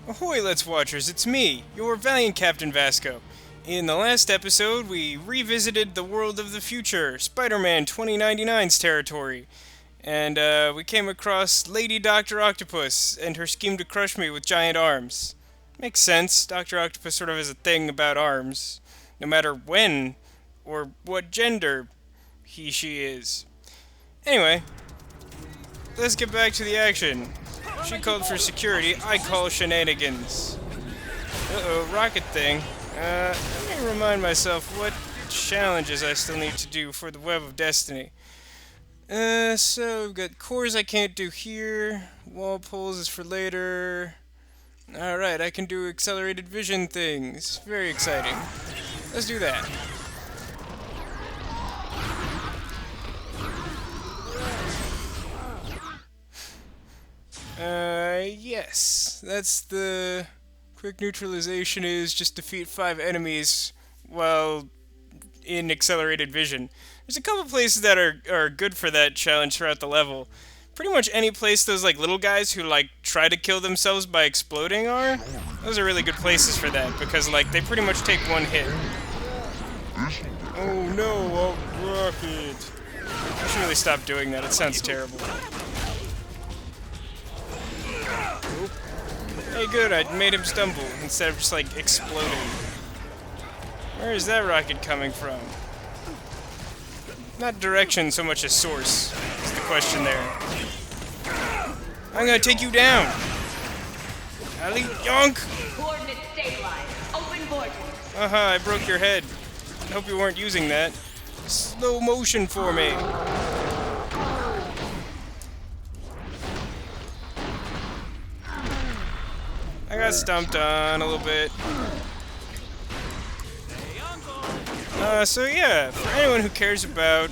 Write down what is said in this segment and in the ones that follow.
Ahoy, Let's Watchers, it's me, your valiant Captain Vasco. In the last episode, we revisited the world of the future, Spider-Man 2099's territory. And we came across Lady Doctor Octopus and her scheme to crush me with giant arms. Makes sense, Doctor Octopus sort of has a thing about arms, no matter when or what gender she is. Anyway, let's get back to the action. She called for security, I call shenanigans. Uh-oh, rocket thing. Let me remind myself what challenges I still need to do for the Web of Destiny. So we've got cores I can't do here. Wall pulls is for later. Alright, I can do accelerated vision things. Very exciting. Let's do that. Yes. That's the quick neutralization is just defeat 5 enemies while in accelerated vision. There's a couple places that are good for that challenge throughout the level. Pretty much any place those like little guys who like try to kill themselves by exploding are, those are really good places for that because like they pretty much take one hit. Oh no, a rocket. I should really stop doing that, it sounds terrible. Oop. Hey good, I made him stumble instead of just like exploding. Where is that rocket coming from? Not direction so much as source is the question there. I'm gonna take you down! Ali Yonk! Coordinates stabilized. Open vortex. I broke your head. I hope you weren't using that. Slow motion for me. I got stomped on a little bit. So yeah, for anyone who cares about,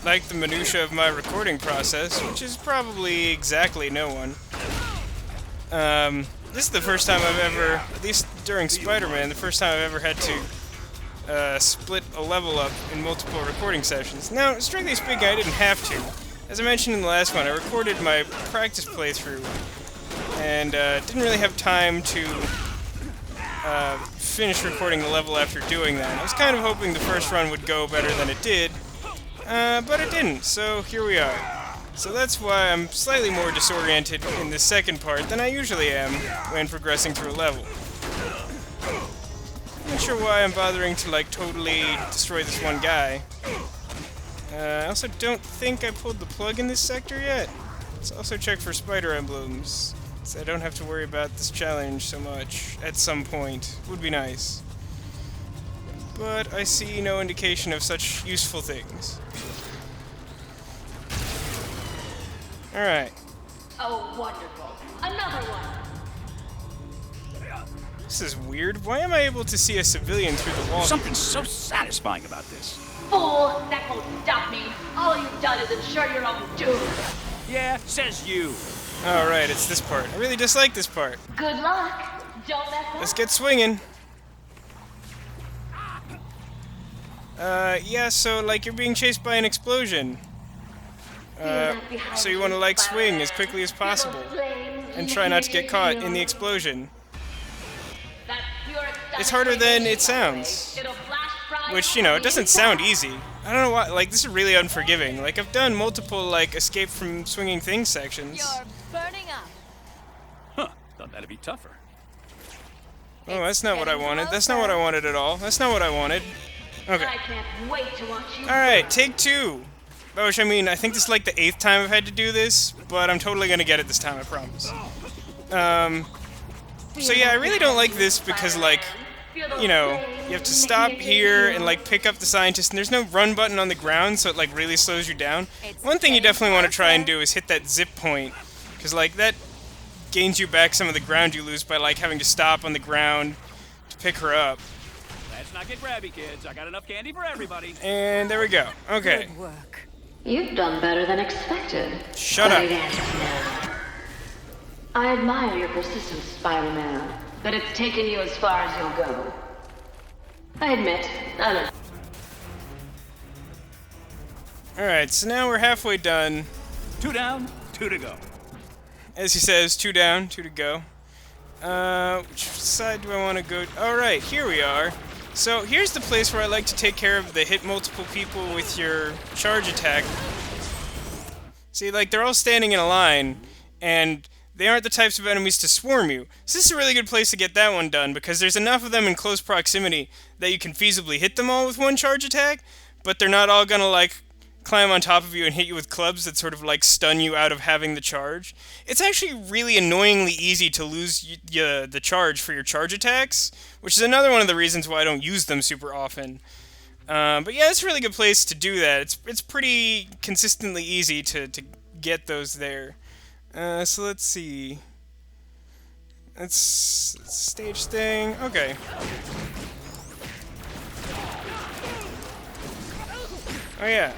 like, the minutia of my recording process, which is probably exactly no one, this is the first time I've ever, at least during Spider-Man, the first time I've ever had to split a level up in multiple recording sessions. Now, strictly speaking, I didn't have to. As I mentioned in the last one, I recorded my practice playthrough, and didn't really have time to finish recording the level after doing that. I was kind of hoping the first run would go better than it did, but it didn't, so here we are. So that's why I'm slightly more disoriented in the second part than I usually am when progressing through a level. Not sure why I'm bothering to like totally destroy this one guy. I also don't think I pulled the plug in this sector yet. Let's also check for spider emblems, so I don't have to worry about this challenge so much at some point. Would be nice. But I see no indication of such useful things. Alright. Oh, wonderful. Another one. This is weird. Why am I able to see a civilian through the wall? Something so satisfying about this. Fool! That won't stop me. All you've done is ensure your own doom. Yeah, says you. Alright, it's this part. I really dislike this part. Good luck. Don't mess up. Let's get swinging. Yeah, so, like, you're being chased by an explosion. So you want to, like, swing as quickly as possible. And try not to get caught in the explosion. It's harder than it sounds. Which, you know, it doesn't sound easy. I don't know why, like, this is really unforgiving. Like, I've done multiple, like, escape from swinging things sections. You're burning up. Huh, thought that'd be tougher. Oh, that's not what I wanted. That's not what I wanted at all. That's not what I wanted. Okay. I can't wait to watch you. Alright, take 2. By which I mean, I think this is like the 8th time I've had to do this, but I'm totally gonna get it this time, I promise. So yeah, I really don't like this because, like, you know, you have to stop here and, like, pick up the scientist, and there's no run button on the ground, so it, like, really slows you down. One thing you definitely want to try and do is hit that zip point, because, like, that gains you back some of the ground you lose by, like, having to stop on the ground to pick her up. Let's not get grabby, kids. I got enough candy for everybody. And there we go. Okay. Good work. You've done better than expected. Shut up. I admire your persistence, Spider-Man, but it's taken you as far as you'll go. I admit, I don't. Alright, so now we're halfway done. 2 down, 2 to go. As he says, 2 down, 2 to go. Which side do I want to go? Alright, here we are. So here's the place where I like to take care of the hit multiple people with your charge attack. See, like, they're all standing in a line, and they aren't the types of enemies to swarm you. So this is a really good place to get that one done, because there's enough of them in close proximity that you can feasibly hit them all with one charge attack, but they're not all gonna, like, climb on top of you and hit you with clubs that sort of, like, stun you out of having the charge. It's actually really annoyingly easy to lose the charge for your charge attacks, which is another one of the reasons why I don't use them super often. But yeah, it's a really good place to do that. It's pretty consistently easy to get those there. So let's see. Let's stage thing. Okay. Oh yeah.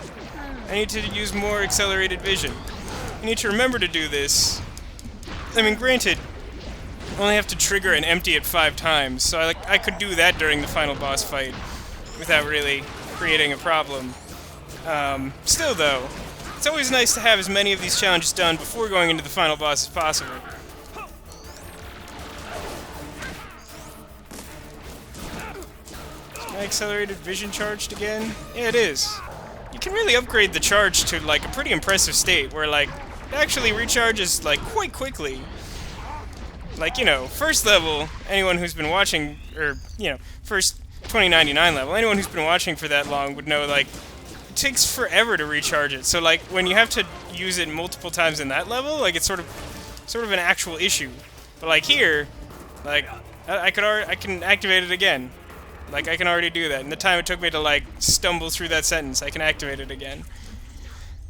I need to use more accelerated vision. I need to remember to do this. I mean, granted, I only have to trigger and empty it 5 times, so I could do that during the final boss fight without really creating a problem. Still, though, it's always nice to have as many of these challenges done before going into the final boss as possible. Is my accelerated vision charged again? Yeah, it is. You can really upgrade the charge to, like, a pretty impressive state, where, like, it actually recharges, like, quite quickly. Like, you know, first level, anyone who's been watching, or, you know, first 2099 level, anyone who's been watching for that long would know, like, it takes forever to recharge it. So, like, when you have to use it multiple times in that level, like, it's sort of an actual issue. But, like, here, like, I can activate it again. Like, I can already do that. In the time it took me to, like, stumble through that sentence, I can activate it again.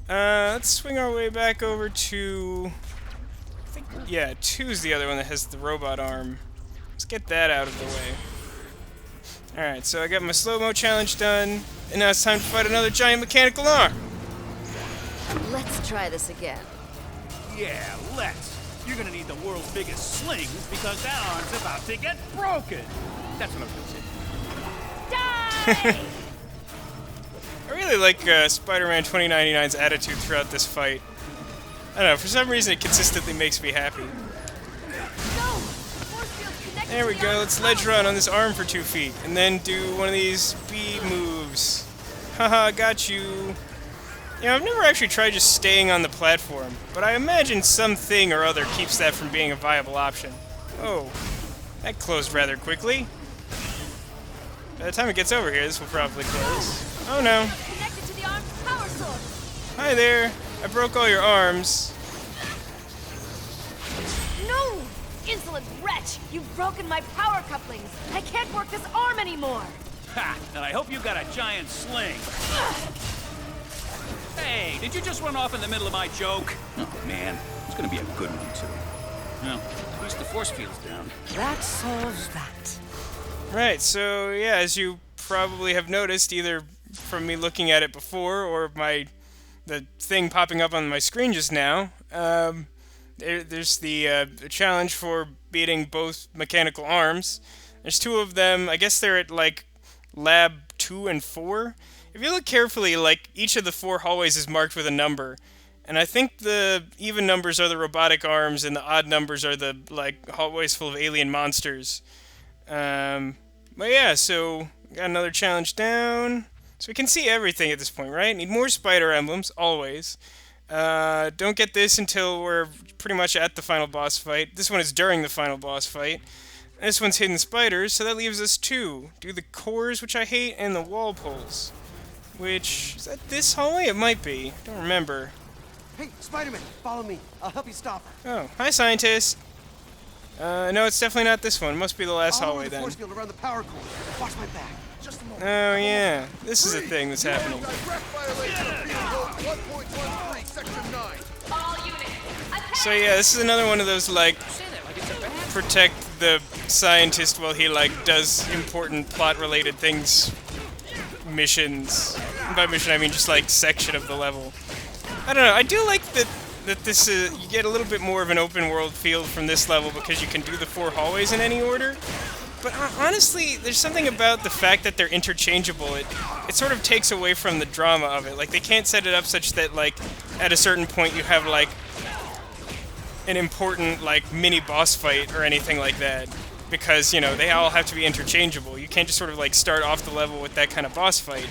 Let's swing our way back over to... I think, yeah, 2's the other one that has the robot arm. Let's get that out of the way. Alright, so I got my slow-mo challenge done, and now it's time to fight another giant mechanical arm! Let's try this again. Yeah, let's. You're gonna need the world's biggest slings because that arm's about to get broken. That's what I'm gonna say. Die! I really like Spider-Man 2099's attitude throughout this fight. I don't know, for some reason it consistently makes me happy. There we go, let's ledge run on this arm for 2 feet, and then do one of these speed moves. Haha, got you. You know, I've never actually tried just staying on the platform, but I imagine something or other keeps that from being a viable option. Oh, that closed rather quickly. By the time it gets over here, this will probably close. Oh no. Connected to the arm's power source. Hi there. I broke all your arms. No! Insolent wretch! You've broken my power couplings. I can't work this arm anymore. Ha! And I hope you got a giant sling. Hey, did you just run off in the middle of my joke? Oh man, it's gonna be a good one too. Well, at least the force field's down. That solves that. Right, so yeah, as you probably have noticed, either from me looking at it before or the thing popping up on my screen just now, there's the challenge for beating both mechanical arms. There's 2 of them. I guess they're at like lab 2 and 4. If you look carefully, like each of the 4 hallways is marked with a number. And I think the even numbers are the robotic arms and the odd numbers are the like hallways full of alien monsters. But yeah, so got another challenge down. So we can see everything at this point, right? Need more spider emblems, always. Don't get this until we're pretty much at the final boss fight. This one is during the final boss fight. This one's hidden spiders, so that leaves us 2. Do the cores, which I hate, and the wall pulls. Which, is that this hallway? It might be. Don't remember. Hey, Spider-Man, follow me. I'll help you stop her. Oh, hi, scientist. No, it's definitely not this one. It must be the last hallway the then. force field around the power core. Watch my back. Just a moment. Oh yeah, this is a thing that's happening. Direct violation of Field Code 1.13, Section 9. All units, attack! So yeah, this is another one of those like protect the scientist while he like does important plot-related things missions. And by mission I mean just like section of the level. I don't know. I do like that this you get a little bit more of an open world feel from this level because you can do the 4 hallways in any order. But honestly, there's something about the fact that they're interchangeable. It sort of takes away from the drama of it. Like they can't set it up such that like at a certain point you have like an important, like, mini boss fight or anything like that. Because, you know, they all have to be interchangeable. You can't just sort of, like, start off the level with that kind of boss fight.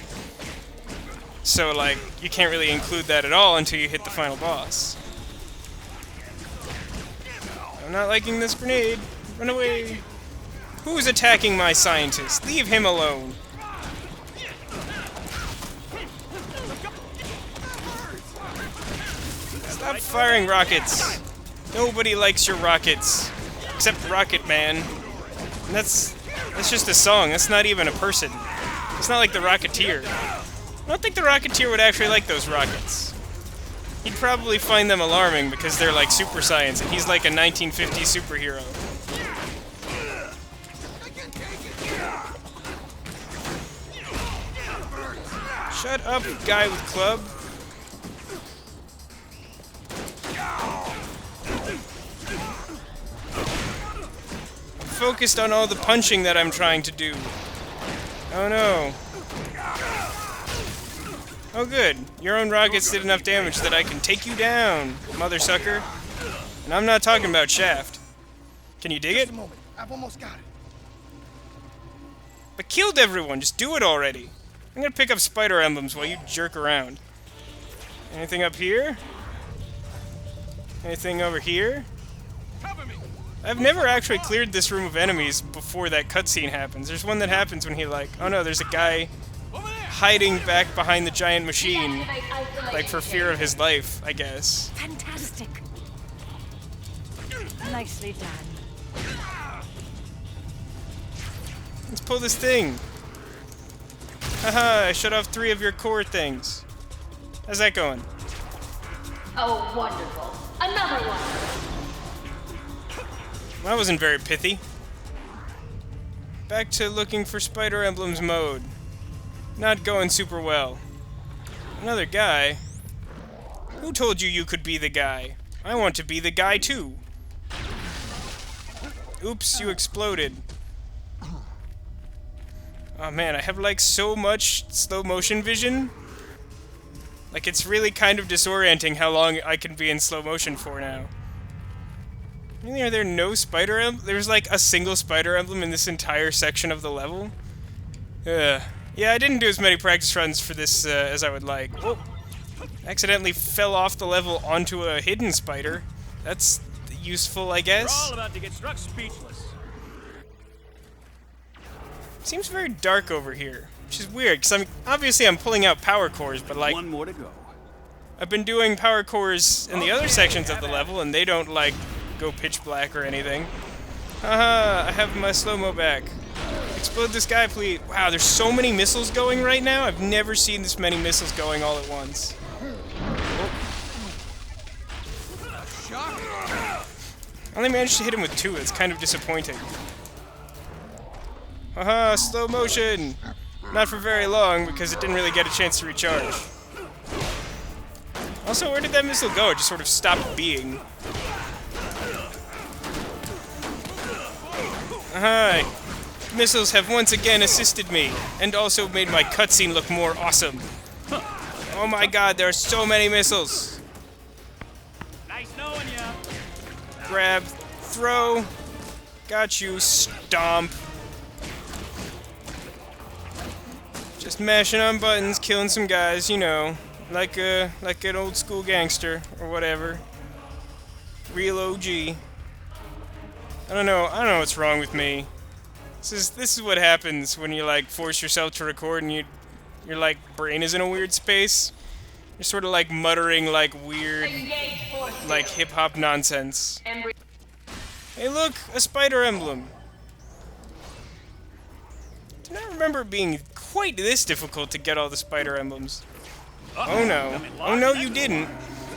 So, like, you can't really include that at all until you hit the final boss. I'm not liking this grenade. Run away. Who's attacking my scientist? Leave him alone. Stop firing rockets. Nobody likes your rockets. Except Rocket Man. And that's just a song. That's not even a person. It's not like the Rocketeer. I don't think the Rocketeer would actually like those rockets. He'd probably find them alarming because they're like super science and he's like a 1950s superhero. Shut up, guy with club. I'm focused on all the punching that I'm trying to do. Oh no. Oh good, your own rockets did enough damage that I can take you down, mother sucker. And I'm not talking about Shaft. Can you dig it? Just a moment. I've almost got it. I killed everyone, just do it already. I'm gonna pick up spider emblems while you jerk around. Anything up here? Anything over here? I've never actually cleared this room of enemies before that cutscene happens. There's one that happens when he like, oh no, there's a guy hiding back behind the giant machine, like for fear of his life, I guess. Fantastic. Nicely done. Let's pull this thing. Haha, I shut off 3 of your core things. How's that going? Oh, wonderful. Another one. That wasn't very pithy. Back to looking for spider emblems mode. Not going super well. Another guy? Who told you you could be the guy? I want to be the guy too. Oops, you exploded. Oh man, I have like so much slow motion vision. Like it's really kind of disorienting how long I can be in slow motion for now. Really, are there no spider emblems? There's like a single spider emblem in this entire section of the level? Yeah, I didn't do as many practice runs for this as I would like. Whoa. Accidentally fell off the level onto a hidden spider. That's useful, I guess. We're all about to get struck speechless. Seems very dark over here, which is weird, because obviously I'm pulling out power cores, but like, One more to go. I've been doing power cores in the other sections of the level, and they don't, like, go pitch black or anything. Haha, I have my slow-mo back. Explode this guy, please. Wow, there's so many missiles going right now. I've never seen this many missiles going all at once. I only managed to hit him with 2. It's kind of disappointing. Haha, slow motion! Not for very long, because it didn't really get a chance to recharge. Also, where did that missile go? It just sort of stopped being. Hi! Missiles have once again assisted me, and also made my cutscene look more awesome. Oh my god, there are so many missiles! Nice knowing ya. Grab, throw, got you, stomp. Just mashing on buttons, killing some guys, you know, like an old school gangster or whatever. Real OG. I don't know what's wrong with me. This is what happens when you like force yourself to record and your like brain is in a weird space. You're sort of like muttering like weird like hip hop nonsense. Hey look, a spider emblem. Do not remember it being quite this difficult to get all the spider emblems. Oh no. Oh no you didn't.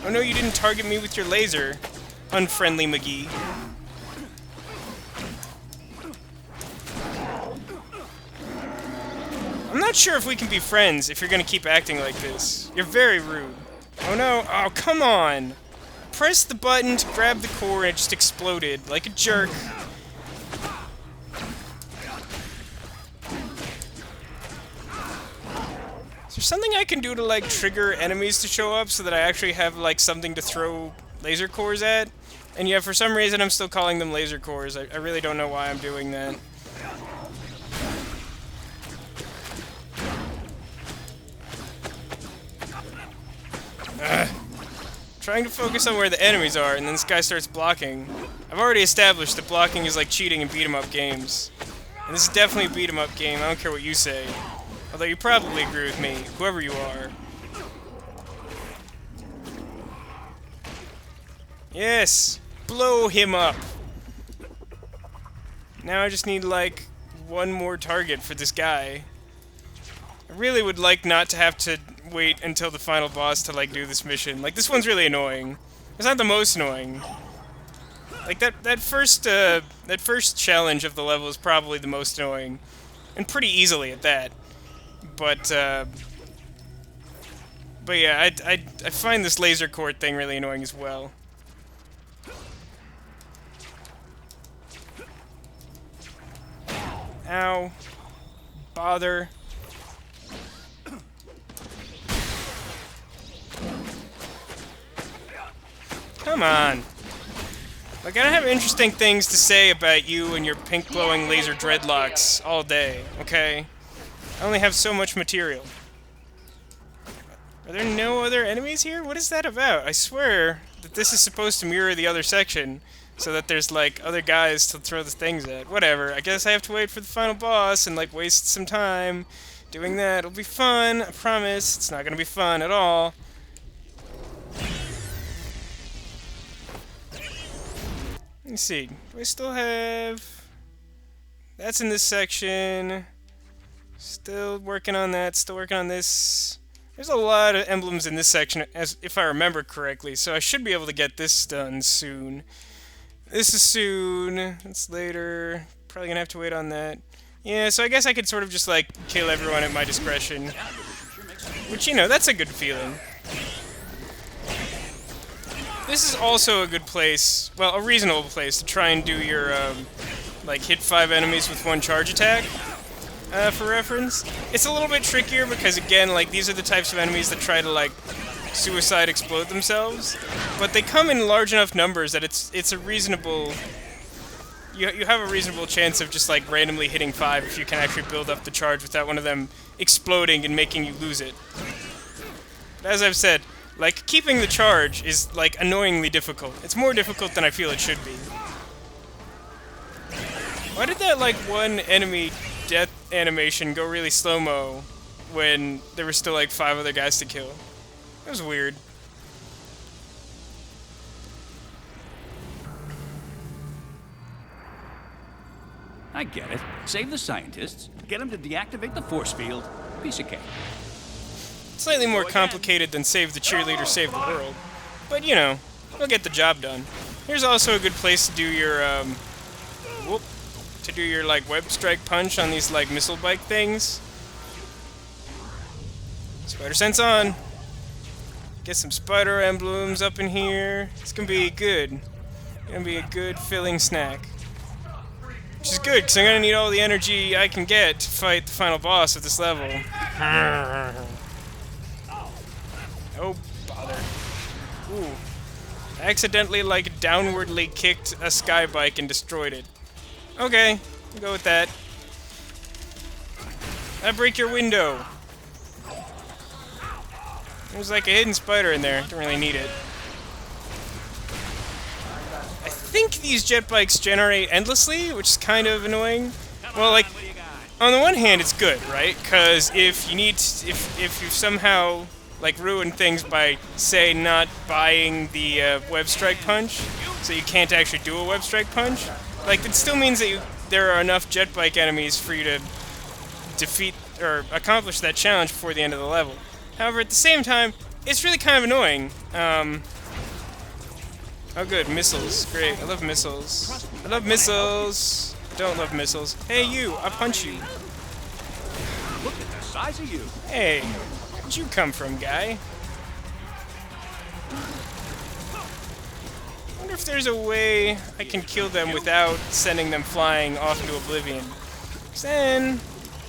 Oh no you didn't target me with your laser, unfriendly McGee. I'm not sure if we can be friends if you're gonna keep acting like this. You're very rude. Oh no, oh come on! Press the button to grab the core and it just exploded like a jerk. Is there something I can do to like trigger enemies to show up so that I actually have like something to throw laser cores at. And yeah, for some reason I'm still calling them laser cores. I really don't know why I'm doing that. Ugh. Trying to focus on where the enemies are, and then this guy starts blocking. I've already established that blocking is like cheating in beat-em-up games. And this is definitely a beat-em-up game, I don't care what you say. Although you probably agree with me, whoever you are. Yes! Blow him up! Now I just need, like, one more target for this guy. I really would like not to have to wait until the final boss to, like, do this mission. Like, this one's really annoying. It's not the most annoying. Like, that first challenge of the level is probably the most annoying. And pretty easily at that. But yeah, I find this laser cord thing really annoying as well. Ow. Bother. Come on. Like, I don't have interesting things to say about you and your pink glowing laser dreadlocks all day, okay? I only have so much material. Are there no other enemies here? What is that about? I swear that this is supposed to mirror the other section, so that there's, like, other guys to throw the things at. Whatever. I guess I have to wait for the final boss and, like, waste some time doing that. It'll be fun, I promise. It's not gonna be fun at all. Let me see. Do I still have... That's in this section. Still working on that. Still working on this. There's a lot of emblems in this section, as if I remember correctly, so I should be able to get this done soon. This is soon. It's later. Probably gonna have to wait on that. Yeah, so I guess I could sort of just, like, kill everyone at my discretion. Which, you know, that's a good feeling. This is also a good place, well, a reasonable place to try and do your, like, hit 5 enemies with 1 charge attack, for reference. It's a little bit trickier because, again, like, these are the types of enemies that try to, like, suicide explode themselves, but they come in large enough numbers that it's a reasonable... You have a reasonable chance of just, like, randomly hitting 5 if you can actually build up the charge without one of them exploding and making you lose it. But as I've said, like, keeping the charge is, like, annoyingly difficult. It's more difficult than I feel it should be. Why did that, like, one enemy death animation go really slow-mo when there were still, like, 5 other guys to kill? That was weird. I get it. Save the scientists, get them to deactivate the force field. Piece of cake. Slightly more complicated than save the cheerleader, save the world. But, you know, we'll get the job done. Here's also a good place to do your, like, web strike punch on these, like, missile bike things. Spider sense on. Get some spider emblems up in here. It's gonna be good. It's gonna be a good filling snack. Which is good, because I'm gonna need all the energy I can get to fight the final boss of this level. Oh, bother. Ooh. I accidentally, like, downwardly kicked a sky bike and destroyed it. Okay, we'll go with that. I break your window. There's, like, a hidden spider in there. Don't really need it. I think these jet bikes generate endlessly, which is kind of annoying. Well, like, on the one hand, it's good, right? Because if you somehow, like, ruin things by, say, not buying the web strike punch, so you can't actually do a web strike punch, like, it still means that there are enough jet bike enemies for you to defeat or accomplish that challenge before the end of the level. However, at the same time, it's really kind of annoying. Oh good, missiles. Great, I love missiles. I love missiles. Don't love missiles. Hey you, I'll punch you. Look at the size of you. Hey, where'd you come from, guy? I wonder if there's a way I can kill them without sending them flying off into oblivion. Then,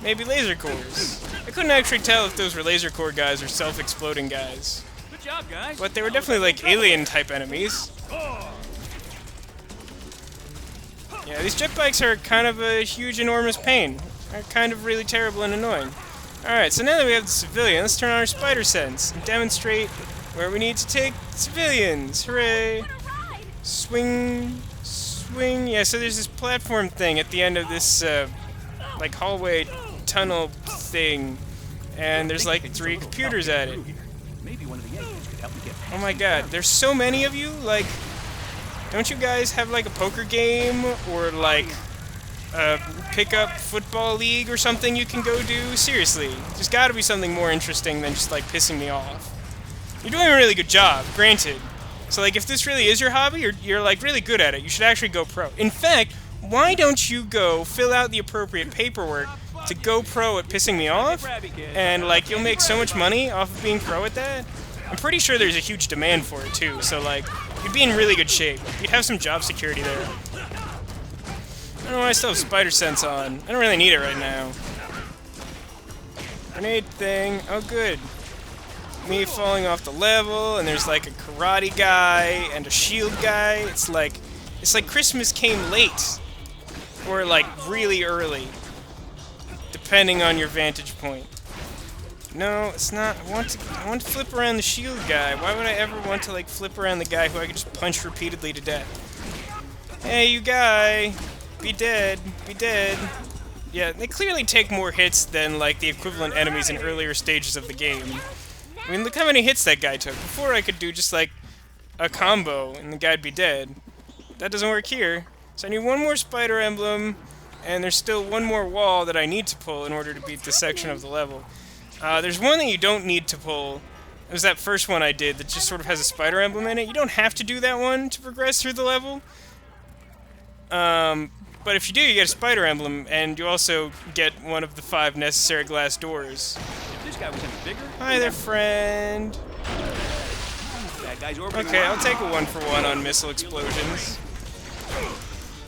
maybe laser cores. I couldn't actually tell if those were laser core guys or self-exploding guys. Good job, guys. But they were definitely like alien-type enemies. Yeah, these jet bikes are kind of a huge, enormous pain. They're kind of really terrible and annoying. Alright, so now that we have the civilian, let's turn on our spider sense and demonstrate where we need to take civilians. Hooray! Swing, swing. Yeah, so there's this platform thing at the end of this, like, hallway tunnel thing. And there's, like, 3 computers at it. Maybe one of the agents could help me get Oh my god, there's so many of you, like... Don't you guys have, like, a poker game, or, like, a pick-up football league or something you can go do? Seriously, there's gotta be something more interesting than just, like, pissing me off. You're doing a really good job, granted. So, like, if this really is your hobby, you're like, really good at it, you should actually go pro. In fact, why don't you go fill out the appropriate paperwork to go pro at pissing me off, and, like, you'll make so much money off of being pro at that? I'm pretty sure there's a huge demand for it, too, so, like, you'd be in really good shape. You'd have some job security there. I don't know why I still have spider sense on. I don't really need it right now. Grenade thing. Oh, good. Me falling off the level, and there's, like, a karate guy and a shield guy. It's like Christmas came late. Or, like, really early. Depending on your vantage point. No, it's not. I want to flip around the shield guy. Why would I ever want to, like, flip around the guy who I could just punch repeatedly to death? Hey, you guy! Be dead. Be dead. Yeah, they clearly take more hits than, like, the equivalent enemies in earlier stages of the game. I mean, look how many hits that guy took. Before I could do just, like, a combo, and the guy'd be dead. That doesn't work here. So I need one more spider emblem, and there's still one more wall that I need to pull in order to beat this section of the level. There's one that you don't need to pull. It was that first one I did that just sort of has a spider emblem in it. You don't have to do that one to progress through the level. But if you do, you get a spider emblem, and you also get one of the 5 necessary glass doors. If this guy was any bigger... Hi there, friend. That guy's orbiting. Okay, I'll take a 1-for-1 on missile explosions.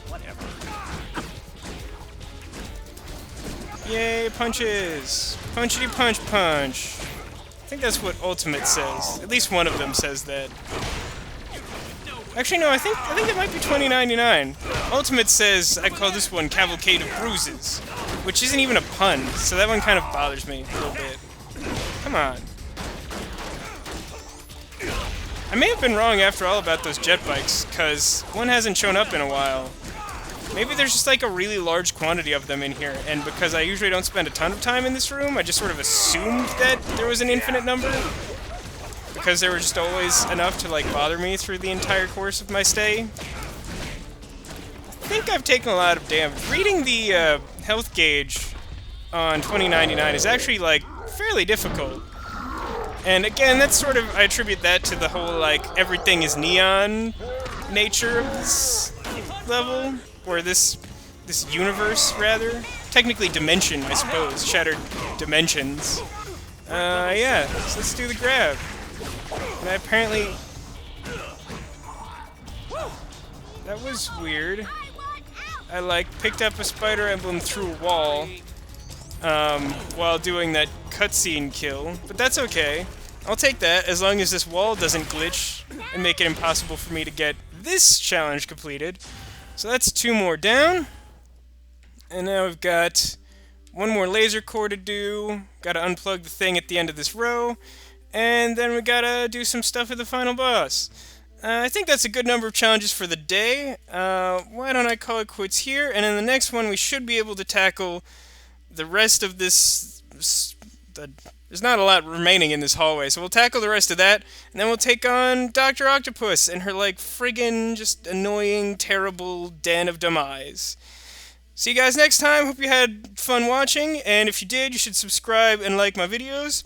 Whatever. Yay, punches! Punchity punch punch! I think that's what Ultimate says. At least one of them says that. Actually, no, I think it might be 2099. Ultimate says, I call this one Cavalcade of Bruises, which isn't even a pun, so that one kind of bothers me a little bit. Come on. I may have been wrong after all about those jet bikes, because one hasn't shown up in a while. Maybe there's just like a really large quantity of them in here, and because I usually don't spend a ton of time in this room, I just sort of assumed that there was an infinite number. Because there were just always enough to like bother me through the entire course of my stay. I think I've taken a lot of damage. Reading the health gauge on 2099 is actually like fairly difficult. And again, that's sort of, I attribute that to the whole like everything is neon nature of this level. Or this universe, rather. Technically dimension, I suppose. Shattered dimensions. Yeah, so let's do the grab. And I apparently... That was weird. I, like, picked up a spider emblem through a wall, while doing that cutscene kill. But that's okay. I'll take that, as long as this wall doesn't glitch and make it impossible for me to get this challenge completed. So that's 2 more down. And now we've got 1 more laser core to do. Gotta unplug the thing at the end of this row. And then we gotta do some stuff with the final boss. I think that's a good number of challenges for the day. Why don't I call it quits here? And in the next one we should be able to tackle the rest of this... There's not a lot remaining in this hallway, so we'll tackle the rest of that, and then we'll take on Doctor Octopus and her, like, friggin' just annoying, terrible den of demise. See you guys next time. Hope you had fun watching, and if you did, you should subscribe and like my videos.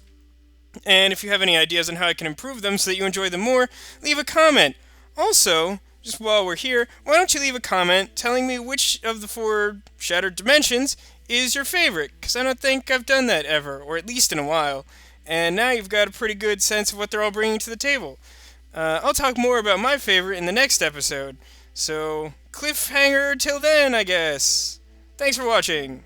And if you have any ideas on how I can improve them so that you enjoy them more, leave a comment. Also, just while we're here, why don't you leave a comment telling me which of the 4 Shattered Dimensions is your favorite, because I don't think I've done that ever, or at least in a while. And now you've got a pretty good sense of what they're all bringing to the table. I'll talk more about my favorite in the next episode. So, cliffhanger till then, I guess. Thanks for watching.